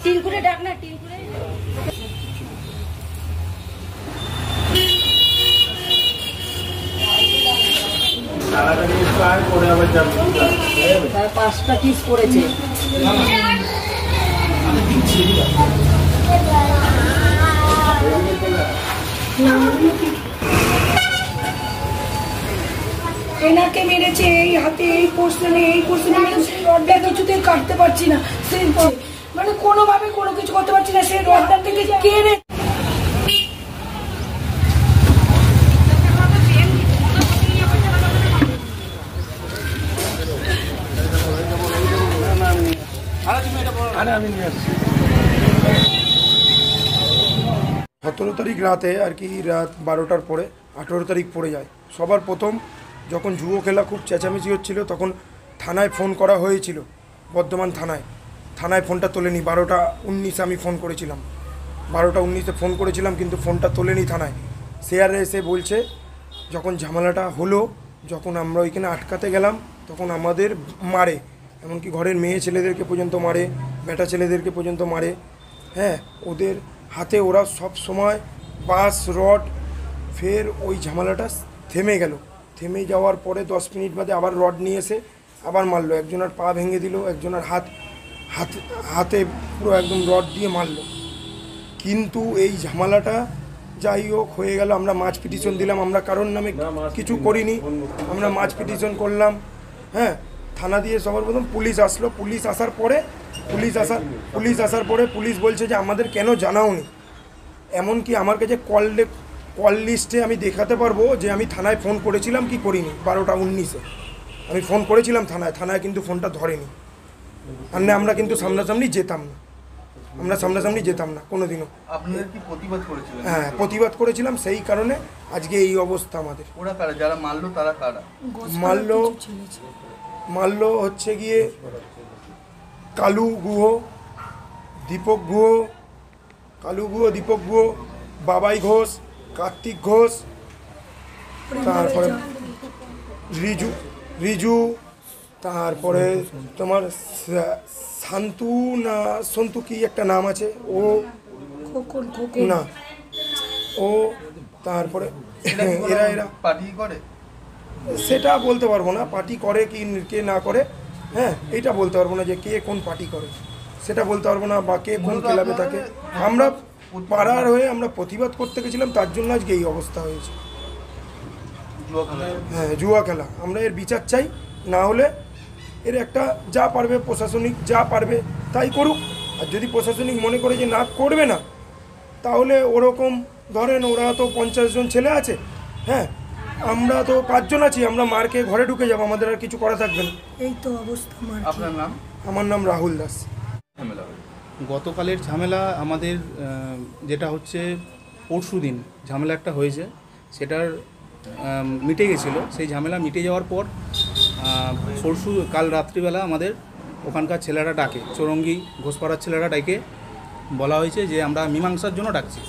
টিনকুরে ডাক না, টিনকুরে তার 5টা কিস করেছে। এনাকে মেরেছে এই হাতে, এই পোর্শনে, এই পোর্শনে রডটা কিছুতেই কাটতে পারছি না, সেই মানে কোনোভাবে কোনো কিছু করতে পারছি না, সেই রডটা থেকে কেড়ে আমি নিয়ে আসছি। 17 তারিখ রাতে আর কি, রাত 12টার পরে 18 তারিখ পড়ে যায়। সবার প্রথম যখন জুয়ো খেলা খুব চেঁচামেচি হচ্ছিল, তখন থানায় ফোন করা হয়েছিল, বর্ধমান থানায় ফোনটা তোলেনি। 12:19 আমি ফোন করেছিলাম, 12:19 ফোন করেছিলাম, কিন্তু ফোনটা তোলেনি থানায়। শেয়ারে এসে বলছে যখন ঝামেলাটা হলো, যখন আমরা ওইখানে আটকাতে গেলাম, তখন আমাদের মারে, এমনকি ঘরের মেয়ে ছেলেদেরকে পর্যন্ত মারে, বেটা ছেলেদেরকে পর্যন্ত মারে। হ্যাঁ, ওদের হাতে ওরা সব সময় বাঁশ রড। ফের ওই ঝামেলাটা থেমে গেল, থেমে যাওয়ার পরে 10 মিনিট বাদে আবার রড নিয়ে এসে আবার মারলো। একজনের পা ভেঙে দিল, একজনের হাতে পুরো একদম রড দিয়ে মারলো। কিন্তু এই ঝামেলাটা যাই হোক হয়ে গেল। আমরা মাছ পিটিশন দিলাম, আমরা কারোর নামে কিছু করিনি, আমরা মাছ পিটিশন করলাম। হ্যাঁ, থানা দিয়ে সবার প্রথম পুলিশ আসলো। পুলিশ আসার পরে পুলিশ বলছে যে আমাদের কেন জানাওনি। এমনকি আমার কাছে কল লিস্টে আমি দেখাতে পারবো যে আমি থানায় ফোন করেছিলাম কি করিনি। 12:19 আমি ফোন করেছিলাম থানায় কিন্তু ফোনটা ধরেনি। আর না, আমরা কিন্তু সামনাসামনি যেতাম না কোনোদিনও। আপনাদের কি প্রতিবাদ করেছিলেন? হ্যাঁ, প্রতিবাদ করেছিলাম, সেই কারণে আজকে এই অবস্থা আমাদের। ওরা কারা যারা মারলো, তারা কারা? মারলো হচ্ছে গিয়ে কালু গুহ, দীপক গুহ, বাবাই ঘোষ, কার্তিক ঘোষ, তারপরে রিজু, তারপরে তোমার সন্তু কি একটা নাম আছে, ও না ও, তারপরে এরা পার্টি করে, সেটা বলতে পারবো না। পার্টি করে কি কে না করে, হ্যাঁ, এটা বলতে পারবো না যে কে কোন পার্টি করে, সেটা বলতে পারবো না, বা কে কোন ক্লাবে থাকে। আমরা পাড়ার হয়ে আমরা প্রতিবাদ করতে গেছিলাম, তার জন্য আজকে এই অবস্থা হয়েছে। হ্যাঁ, জুয়া খেলা। আমরা এর বিচার চাই, না হলে এর একটা যা পারবে প্রশাসনিক যা পারবে তাই করুক। আর যদি প্রশাসনিক মনে করে যে না করবে না, তাহলে ওরকম ধরেন ওরা তো 50 জন ছেলে আছে, হ্যাঁ, আমরা তো 5 জন আছি, আমরা মারকে ঘরে ঢুকে যাবো, আমাদের আর কিছু করা থাকবে না। এই তো অবস্থা। আপনার নাম? আমার নাম রাহুল দাস। গতকালের ঝামেলা আমাদের যেটা হচ্ছে পরশু দিন ঝামেলা একটা হয়েছে, সেটার মিটে গেছিলো। সেই ঝামেলা মিটে যাওয়ার পর কাল রাত্রিবেলা আমাদের ওখানকার ছেলেরা ডাকে, চৌরঙ্গি ঘোষপাড়ার ছেলেরা ডাকে বলা হয়েছে যে আমরা মীমাংসার জন্য ডাকছি।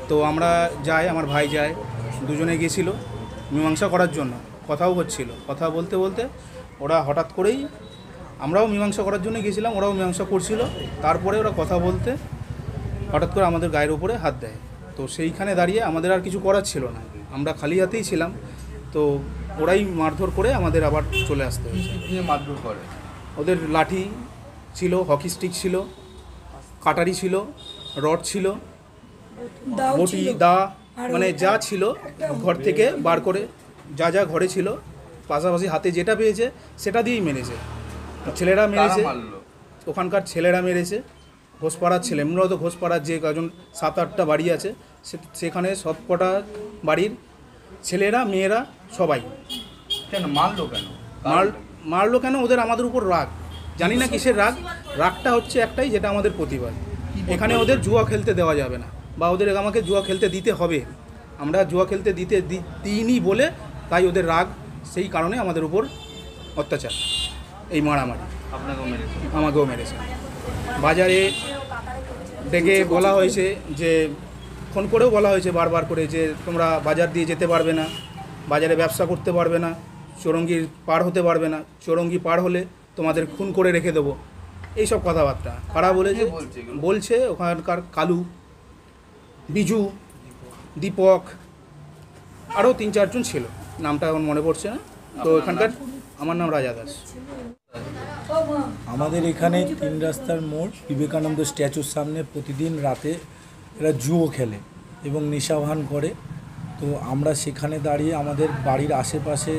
তো আমরা যাই, আমার ভাই যায়, দুজনে গেছিলো মীমাংসা করার জন্য। কথাও হচ্ছিল, কথা বলতে বলতে ওরা হঠাৎ করেই, আমরাও মীমাংসা করার জন্য গেছিলাম, ওরাও মীমাংসা করছিল, তারপরে ওরা কথা বলতে হঠাৎ করে আমাদের গায়ের উপরে হাত দেয়। তো সেইখানে দাঁড়িয়ে আমাদের আর কিছু করার ছিল না, আমরা খালি হাতেই ছিলাম। তো ওরাই মারধর করে আমাদের আবার চলে আসতে হয়েছে। মারধর করে? ওদের লাঠি ছিল, হকি স্টিক ছিল, কাটারি ছিল, রড ছিল, বটি, দা, মানে যা ছিল ঘর থেকে বার করে যা ঘরে ছিল, পাশাপাশি হাতে যেটা পেয়েছে সেটা দিয়েই মেরেছে। ছেলেরা মেরেছে, ওখানকার ছেলেরা মেরেছে, ঘোষপাড়ার ছেলে, মূলত ঘোষপাড়ার যে কজন 7-8টা বাড়ি আছে, সেখানে সব কটা বাড়ির ছেলেরা মেয়েরা সবাই। কেন মারলো? মারলো কেন? ওদের আমাদের উপর রাগ, জানি না কিসের রাগটা হচ্ছে একটাই, যেটা আমাদের প্রতিবাদ। এখানে ওদের জুয়া খেলতে দেওয়া যাবে না, বা ওদের আমাকে জুয়া খেলতে দিতে হবে। আমরা জুয়া খেলতে দিইনি বলে তাই ওদের রাগ, সেই কারণে আমাদের উপর অত্যাচার, এই মারামারি। আমাকেও মেরেছে। বাজারে ডেকে বলা হয়েছে, যে ফোন করেও বলা হয়েছে বারবার করে যে তোমরা বাজার দিয়ে যেতে পারবে না, বাজারে ব্যবসা করতে পারবে না, চৌরঙ্গি পার হতে পারবে না, চৌরঙ্গি পার হলে তোমাদের খুন করে রেখে দেবো। এইসব কথাবার্তা কারা বলেছে? কে বলছে এগুলো? বলছে ওখানকার কালু, বিজু, দীপক, আরও 3-4 জন ছিল, নামটা এখন মনে পড়ছে না। তো আপনার এখানকার আমার নাম রাজা দাস। আমাদের এখানে 3 রাস্তার মোড় বিবেকানন্দ স্ট্যাচুর সামনে প্রতিদিন রাতে এরা জুয়ো খেলে এবং নেশাভান করে। তো আমরা সেখানে দাঁড়িয়ে আমাদের বাড়ির আশেপাশে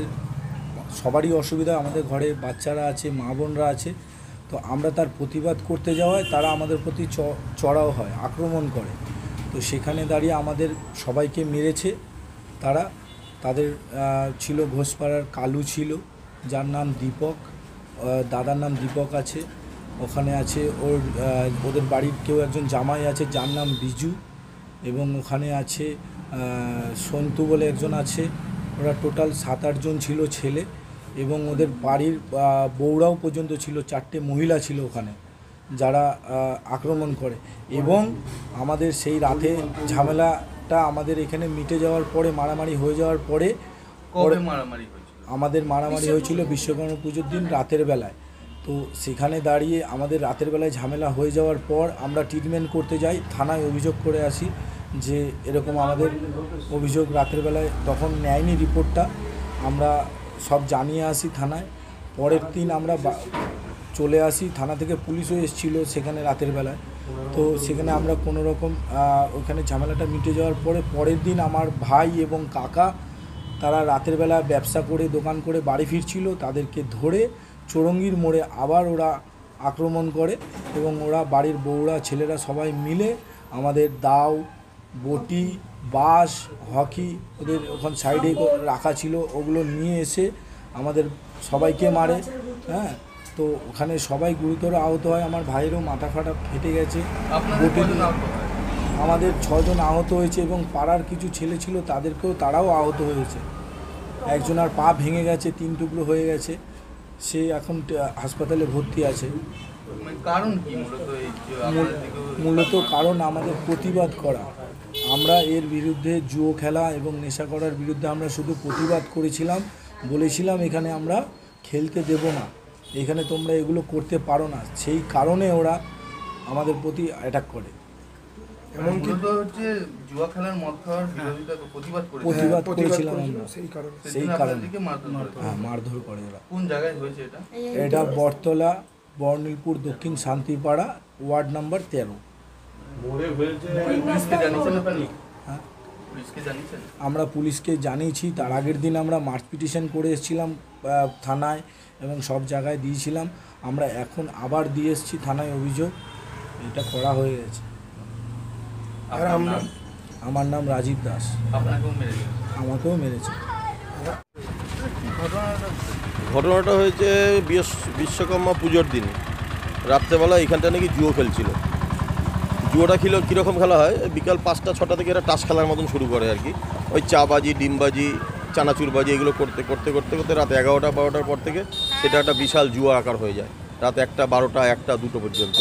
সবারই অসুবিধা, আমাদের ঘরে বাচ্চারা আছে, মা বোনরা আছে। তো আমরা তার প্রতিবাদ করতে যাওয়ায় তারা আমাদের প্রতি চড়াও হয়, আক্রমণ করে। তো সেখানে দাঁড়িয়ে আমাদের সবাইকে মেরেছে তারা। তাদের ছিল ঘোষপাড়ার কালু ছিল, যার নাম দীপক, দাদার নাম দীপক আছে। ওখানে আছে ওদের বাড়ির কেউ একজন জামাই আছে যার নাম বিজু, এবং ওখানে আছে সন্তু বলে একজন আছে। ওরা টোটাল 7-8 জন ছিল ছেলে, এবং ওদের বাড়ির বউরাও পর্যন্ত ছিল, 4টে মহিলা ছিল ওখানে যারা আক্রমণ করে। এবং আমাদের সেই রাতে ঝামেলাটা আমাদের এখানে মিটে যাওয়ার পরে, মারামারি হয়ে যাওয়ার পরে কবে মারামারি হয়েছিল? আমাদের মারামারি হয়েছিল বিশ্বকর্মা পুজোর দিন রাতের বেলায়। তো সেখানে দাঁড়িয়ে আমাদের রাতের বেলায় ঝামেলা হয়ে যাওয়ার পর আমরা ট্রিটমেন্ট করতে যাই, থানায় অভিযোগ করে আসি যে এরকম আমাদের অভিযোগ রাতের বেলায়, তখন নেয়নি রিপোর্টটা, আমরা সব জানিয়ে আসি থানায়। পরের দিন আমরা চলে আসি, থানা থেকে পুলিশও এসেছিলো সেখানে রাতের বেলায়। তো সেখানে আমরা কোনো রকম ওখানে ঝামেলাটা মিটে যাওয়ার পরে পরের দিন আমার ভাই এবং কাকা তারা রাতের বেলা ব্যবসা করে দোকান করে বাড়ি ফিরছিল, তাদেরকে ধরে চৌরঙ্গির মোড়ে আবার ওরা আক্রমণ করে, এবং ওরা বাড়ির বউরা ছেলেরা সবাই মিলে আমাদের দাও, বটি, বাঁশ, হকি ওদের ওখানে সাইডে রাখা ছিল, ওগুলো নিয়ে এসে আমাদের সবাইকে মারে। হ্যাঁ, তো ওখানে সবাই গুরুতর আহত হয়, আমার ভাইয়েরও মাথা ফাটা ফেটে গেছে। আপনাদের বটি কজন আহত হয়? আমাদের 6 জন আহত হয়েছে, এবং পাড়ার কিছু ছেলে ছিল তারাও আহত হয়েছে। একজনের পা ভেঙে গেছে, 3 টুকরো হয়ে গেছে, সে এখন হাসপাতালে ভর্তি আছে। মানে কারণ কি মূলত এই যে আপনাদের দিকেও- মূলত কারণ আমাদের প্রতিবাদ করা। আমরা এর বিরুদ্ধে জুয়ো খেলা এবং নেশা করার বিরুদ্ধে আমরা শুধু প্রতিবাদ করেছিলাম, বলেছিলাম এখানে আমরা খেলতে দেব না, এখানে তোমরা এগুলো করতে পারো না। সেই কারণে ওরা আমাদের প্রতি অ্যাটাক করে। এমনকি মূলত হচ্ছে জুয়া খেলার মদ খাওয়ার বিরোধিতা প্রতিবাদ করেছে। প্রতিবাদ প্রতিবাদ করেছিলাম করেছিল আমরা, সেই কারণে। সেই সেদিন কারণে। আপনাদেরকে মারধর করেছে। হ্যাঁ, মারধর করে ওরা। কোন জায়গায় হয়েছে এটা? এটা বটতলা, বর্ণিলপুর দক্ষিণ শান্তিপাড়া, ওয়ার্ড নাম্বার 13। পুলিশকে জানিয়েছেন আপনি? হ্যাঁ, পুলিশকে জানিয়েছেন? আমরা পুলিশকে জানিয়েছি। তার আগের দিন আমরা মার্চ পিটিশন করে এসেছিলাম থানায়, এবং সব জায়গায় দিয়েছিলাম। আমরা এখন আবার দিয়ে এসেছি থানায় অভিযোগ, এটা করা হয়ে গেছে। আর আপনার আমরা নাম? আমার নাম রাজীব দাস, আপনাকেও মেরে দিয়েছে। আমাকেও মেরেছে। ঘটনাটা হয়েছে বিশ্বকর্মা পুজোর দিন রাত্রেবেলা। এখানটা নাকি জুয়ো খেলছিল। জুয়োটা কীরকম খেলা হয়, বিকাল 5টা-6টা থেকে এরা টাস খেলার মতন শুরু করে আর কি। ওই চাবাজি, ডিমবাজি, চানাচুরবাজি এগুলো করতে করতে করতে করতে রাত 11টা-12টার পর থেকে সেটা একটা বিশাল জুয়া আকার হয়ে যায়। রাত 1টা, 12টা, 1টা, 2টো পর্যন্ত।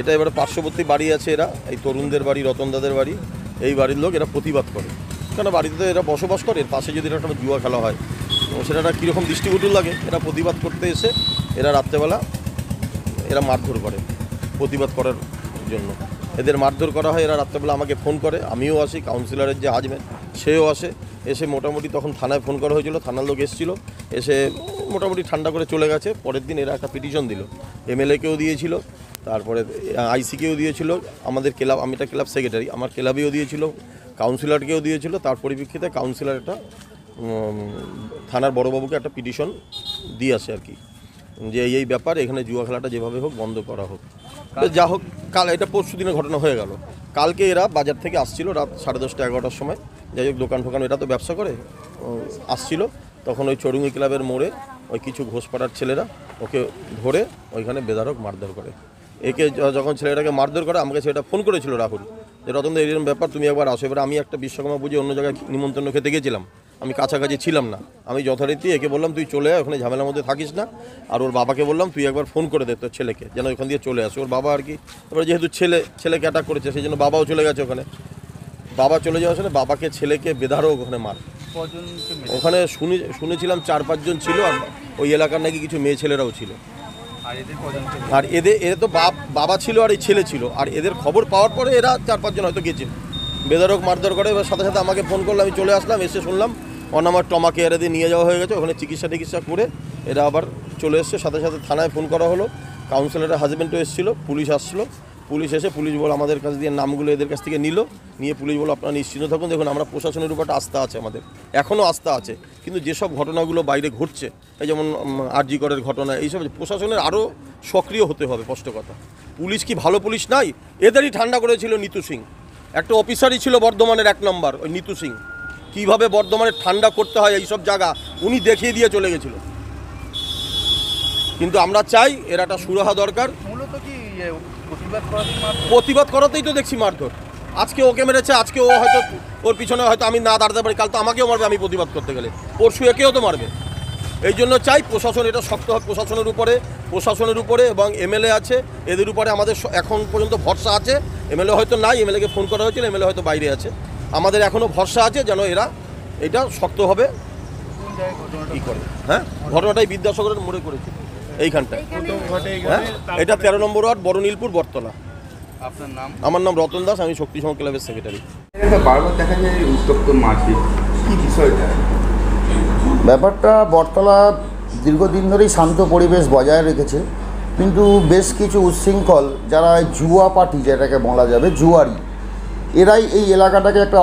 এটা এবারে পার্শ্ববর্তী বাড়ি আছে, এরা এই তরুণদের বাড়ি, রতনদাদের বাড়ি, এই বাড়ির লোক এরা প্রতিবাদ করে। কেন বাড়িতে এরা বসবাস করে, এর পাশে যদি একটা জুয়া খেলা হয় সেটা একটা কীরকম দৃষ্টিকটু লাগে। এরা প্রতিবাদ করতে এসে এরা রাত্রেবেলা এরা মারধর করে প্রতিবাদ করার জন্য। এদের মারধর করা হয়, এরা রাত্রেবেলা আমাকে ফোন করে, আমিও আসি, কাউন্সিলরের যে হাজব্যান্ড সেও আসে। এসে মোটামুটি তখন থানায় ফোন করা হয়েছিল, থানার লোক এসেছিলো, এসে মোটামুটি ঠান্ডা করে চলে গেছে। পরের দিন এরা একটা পিটিশন দিল, MLA-কেও দিয়েছিল, তারপরে IC-কেও দিয়েছিল, আমাদের ক্লাব, আমি একটা ক্লাব সেক্রেটারি, আমার ক্লাবেও দিয়েছিল, কাউন্সিলরকেও দিয়েছিল। তার পরিপ্রেক্ষিতে কাউন্সিলর একটা থানার বড়বাবুকে একটা পিটিশন দিয়ে আসে আর কি, যে এই ব্যাপার, এখানে জুয়া খেলাটা যেভাবে হোক বন্ধ করা হোক। যা হোক, কাল এটা পরশু দিনের ঘটনা হয়ে গেল। কালকে এরা বাজার থেকে আসছিল রাত 10:30-11টার সময়, যাই হোক দোকান ফোকান এরা তো ব্যবসা করে, আসছিল। তখন ওই চৌরঙ্গি ক্লাবের মোড়ে ওই কিছু ঘোষপাড়ার ছেলেরা ওকে ধরে ওইখানে বেধড়ক মারধর করে। একে যখন ছেলেটাকে মারধর করে, আমাকে সেটা ফোন করেছিল রাহুল, যে রতনদা এরকম ব্যাপার, তুমি একবার আসো। এবার আমি একটা বিশ্বকর্মা পুজো অন্য জায়গায় নিমন্ত্রণ খেতে গেছিলাম, আমি কাছাকাছি ছিলাম না। আমি যথারীতি একে বললাম তুই চলে আয়, ওখানে ঝামেলার মধ্যে থাকিস না। আর ওর বাবাকে বললাম তুই একবার ফোন করে দে তোর ছেলেকে, যেন ওখান দিয়ে চলে আসে। ওর বাবা আর কি, এবার যেহেতু ছেলেকে অ্যাটাক করেছে সেই জন্য বাবাও চলে গেছে ওখানে। বাবা চলে যাওয়ার সময় বাবাকে ছেলেকে বেধারক ওখানে মার। কজনকে মেরে? ওখানে শুনেছিলাম 4-5 জন ছিল, আর ওই এলাকার নাকি কিছু মেয়ে ছেলেরাও ছিল। আর এদের তো বাবা ছিল আর এই ছেলে ছিল, আর এদের খবর পাওয়ার পরে এরা 4-5 জন হয়তো গেছিল, বেদরক মারধর করে। এবার সাথে সাথে আমাকে ফোন করলো, আমি চলে আসলাম, এসে শুনলাম আমার ট্রমা কেয়ারে দিয়ে নিয়ে যাওয়া হয়ে গেছে, ওখানে চিকিৎসা করে এরা আবার চলে এসছে। সাথে সাথে থানায় ফোন করা হলো, কাউন্সিলরের হাজব্যান্ডও এসেছিলো, পুলিশ আসলো, পুলিশ এসে পুলিশ বল আমাদের কাছ দিয়ে নামগুলো এদের কাছ থেকে নিয়ে পুলিশ বলো আপনারা নিশ্চিন্ত থাকুন। দেখুন আমরা প্রশাসনের উপর একটা আস্থা আছে, আমাদের এখনও আস্থা আছে, কিন্তু যেসব ঘটনাগুলো বাইরে ঘটছে, এই যেমন আরজি করের ঘটনা, এইসব প্রশাসনের আরও সক্রিয় হতে হবে। স্পষ্ট কথা, পুলিশ কি ভালো পুলিশ নাই? এদেরই ঠান্ডা করেছিল নিতু সিং, একটা অফিসারই ছিল বর্ধমানের 1 নম্বর, ওই নিতু সিং, কীভাবে বর্ধমানের ঠান্ডা করতে হয় এইসব জায়গা উনি দেখিয়ে দিয়ে চলে গেছিল। কিন্তু আমরা চাই এর একটা সুরাহা দরকার। মূলত কি প্রতিবাদ করাতেই তো দেখছি মারধর। আজকে ওকে মেরেছে, আজকে ও হয়তো ওর পিছনে হয়তো আমি না দাঁড়াতে পারি, কাল তো আমাকেও মারবে আমি প্রতিবাদ করতে গেলে, পরশু একেও তো মারবে। এই জন্য চাই প্রশাসন এটা শক্ত হয় প্রশাসনের উপরে এবং এমএলএ আছে, এদের উপরে আমাদের এখন পর্যন্ত ভরসা আছে। এমএলএ হয়তো নাই, এমএলএকে ফোন করা হয়েছিল, এমএলএ হয়তো বাইরে আছে, আমাদের এখনও ভরসা আছে যেন এরা এটা শক্তভাবে কী করে। হ্যাঁ, ঘটনাটাই বিদ্যাসাগরের মোড়ে করেছে এইখানটায়। হ্যাঁ, এটা 13 নম্বর ওয়ার্ড, বড় নীলপুর, বটতলা। আপনার নাম? আমার নাম রতন দাস, আমি শক্তি সমাজ ক্লাবের সেক্রেটারি। বারবার দেখা যায় উত্তপ্ত মারপিট, কি বিষয়টা? ব্যাপারটা বটতলা দীর্ঘদিন ধরেই শান্ত পরিবেশ বজায় রেখেছে, কিন্তু বেশ কিছু উচ্ছৃঙ্খল যারা জুয়া পার্টি যেটাকে বলা যাবে, জুয়ারি, এরাই এই এলাকাটাকে একটা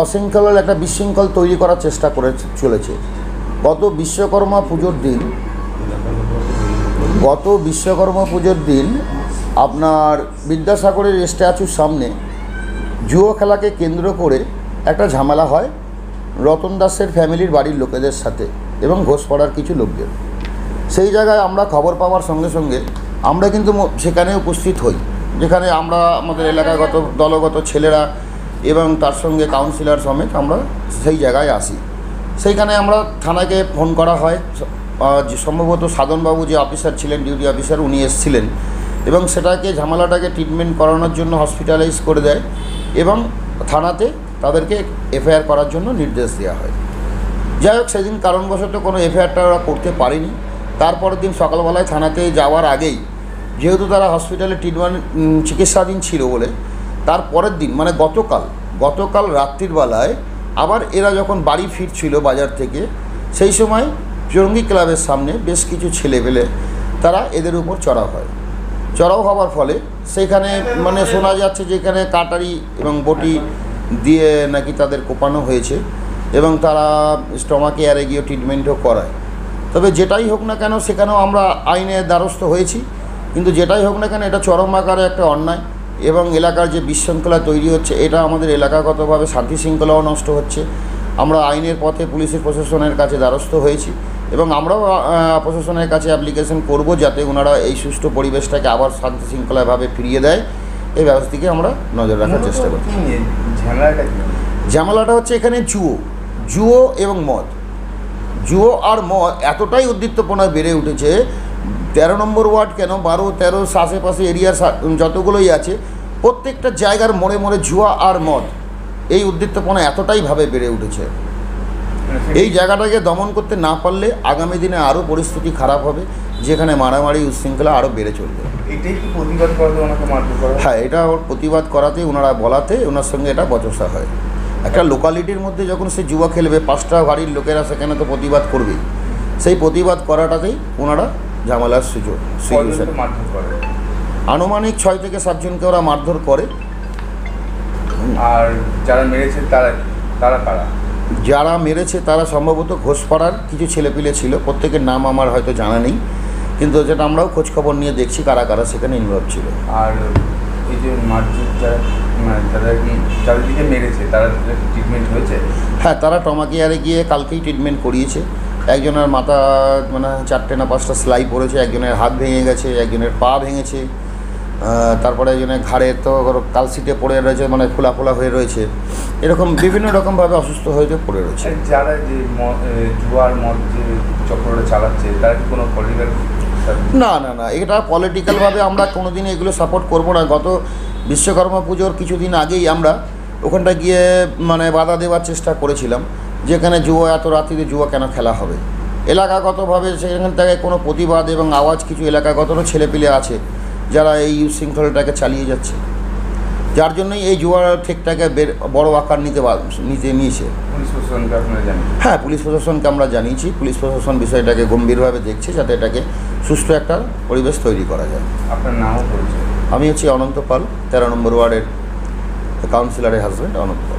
অশৃঙ্খলের একটা বিশৃঙ্খল তৈরি করার চেষ্টা করে চলেছে। গত বিশ্বকর্মা পুজোর দিন আপনার বিদ্যাসাগরের স্ট্যাচুর সামনে জুয়ো খেলাকে কেন্দ্র করে একটা ঝামেলা হয় রতন দাসের ফ্যামিলির বাড়ির লোকেদের সাথে এবং ঘোষপাড়ার কিছু লোকদের। সেই জায়গায় আমরা খবর পাওয়ার সঙ্গে সঙ্গে আমরা কিন্তু সেখানে উপস্থিত হই, যেখানে আমরা আমাদের এলাকাগত দলগত ছেলেরা এবং তার সঙ্গে কাউন্সিলর সমেত আমরা সেই জায়গায় আসি। সেইখানে আমরা থানাকে ফোন করা হয়, সম্ভবত সাধনবাবু যে অফিসার ছিলেন, ডিউটি অফিসার, উনি এসেছিলেন এবং সেটাকে ঝামেলাটাকে ট্রিটমেন্ট করানোর জন্য হসপিটালাইজ করে দেয় এবং থানাতে তাদেরকে এফআইআর করার জন্য নির্দেশ দেওয়া হয়। যাই হোক, সেদিন কারণবশত কোনো এফআইআরটা ওরা করতে পারেনি। তারপরের দিন সকালবেলায় থানাতে যাওয়ার আগেই, যেহেতু তারা হসপিটালে চিকিৎসাধীন ছিল বলে, তার পরের দিন মানে গতকাল রাত্রির বেলায় আবার এরা যখন বাড়ি ফিরছিল বাজার থেকে, সেই সময় জঙ্গি ক্লাবের সামনে বেশ কিছু ছেলেপেলে তারা এদের উপর চড়াও হওয়ার ফলে সেইখানে মানে শোনা যাচ্ছে যে এখানে কাটারি এবং বটি দিয়ে নাকি তাদের কোপানো হয়েছে এবং তারা স্টমাক এয়ারে গিয়ে ট্রিটমেন্টও করায়। তবে যেটাই হোক না কেন, সেখানেও আমরা আইনের দ্বারস্থ হয়েছি, কিন্তু যেটাই হোক না কেন এটা চরম আকারে একটা অন্যায় এবং এলাকার যে বিশৃঙ্খলা তৈরি হচ্ছে, এটা আমাদের এলাকাগতভাবে শান্তি শৃঙ্খলাও নষ্ট হচ্ছে। আমরা আইনের পথে পুলিশের প্রশাসনের কাছে দ্বারস্থ হয়েছি এবং আমরাও প্রশাসনের কাছে অ্যাপ্লিকেশন করব যাতে ওনারা এই সুষ্ঠু পরিবেশটাকে আবার শান্তি শৃঙ্খলাভাবে ফিরিয়ে দেয়, এই ব্যবস্থাকে আমরা নজর রাখার চেষ্টা করি। ঝামেলাটা হচ্ছে এখানে জুয়ো এবং মদ, জুয়ো আর মদ এতটাই উদ্দীপ্তপনায় বেড়ে উঠেছে। 13 নম্বর ওয়ার্ড কেন, 12-13 আশেপাশে এরিয়ার যতগুলোই আছে, প্রত্যেকটা জায়গার মোড়ে মোড়ে জুয়া আর মদ, এই উদ্দীপ্তপনা এতটাইভাবে বেড়ে উঠেছে। এই জায়গাটাকে দমন করতে না পারলে আগামী দিনে আরও পরিস্থিতি খারাপ হবে, যেখানে মারামারি উচ্ছৃঙ্খলা আরও বেড়ে চলবে। এটাই কি প্রতিবাদ করাতে ওনাকে মারধর করা? হ্যাঁ, এটা ওর প্রতিবাদ করাতে ওনারা বলাতে ওনার সঙ্গে এটা বচসা হয়। একটা লোকালিটির মধ্যে যখন সে জুয়া খেলবে, 5টা বাড়ির লোকেরা সেখানে তো প্রতিবাদ করবেই, সেই প্রতিবাদ করাটাতেই ওনারা ঝামেলার সুযোগ মারধর করে। আনুমানিক 6 থেকে 7 জনকে ওরা মারধর করে। আর যারা মেরেছে তারা কারা? যারা মেরেছে তারা সম্ভবত ঘোষপাড়ার কিছু ছেলেপিলে ছিল, প্রত্যেকের নাম আমার হয়তো জানা নেই, কিন্তু যেটা আমরাও খোঁজখবর নিয়ে দেখছি কারা কারা সেখানে ইনভলভ ছিল। আর এই যে মারধর যারা কি চারিদিকে মেরেছে, তারা ট্রিটমেন্ট হয়েছে? হ্যাঁ, তারা ট্রমা কেয়ারে গিয়ে কালকেই ট্রিটমেন্ট করিয়েছে। একজনের মাথা মানে 4টে না 5টা সেলাই পড়েছে, একজনের হাত ভেঙে গেছে, একজনের পা ভেঙেছে, তারপরে একজনের ঘাড়ে তো কালসিটে পড়ে রয়েছে, মানে খোলা হয়ে রয়েছে, এরকম বিভিন্ন রকমভাবে অসুস্থ হয়ে পড়ে রয়েছে। যারা যে জুয়ার মদ যে চক্রটা চালাচ্ছে, তারা কি কোনো পলিটিক্যাল? না, এটা পলিটিক্যালভাবে আমরা কোনোদিন এগুলো সাপোর্ট করব না। গত বিশ্বকর্মা পুজোর কিছুদিন আগেই আমরা ওখানটা গিয়ে মানে বাধা দেওয়ার চেষ্টা করেছিলাম, যেখানে জুয়া এত রাত্রিতে জুয়া কেন খেলা হবে, এলাকাগতভাবে সেখান থেকে কোনো প্রতিবাদ এবং আওয়াজ কিছু এলাকাগতরও ছেলেপিলে আছে যারা এই শৃঙ্খলাটাকে চালিয়ে যাচ্ছে, যার জন্যই এই জুয়ার ঠেকটাকে বড় আকার নিয়েছে। পুলিশ প্রশাসনকে আপনারা জানেন? হ্যাঁ, পুলিশ প্রশাসনকে আমরা জানিয়েছি। পুলিশ প্রশাসন বিষয়টাকে গম্ভীরভাবে দেখছে যাতে এটাকে সুষ্ঠু একটা পরিবেশ তৈরি করা যায়। আপনার নামও পরিচয়? আমি হচ্ছি অনন্ত পাল, 13 নম্বর ওয়ার্ডের কাউন্সিলরের হাজব্যান্ড অনন্ত পাল।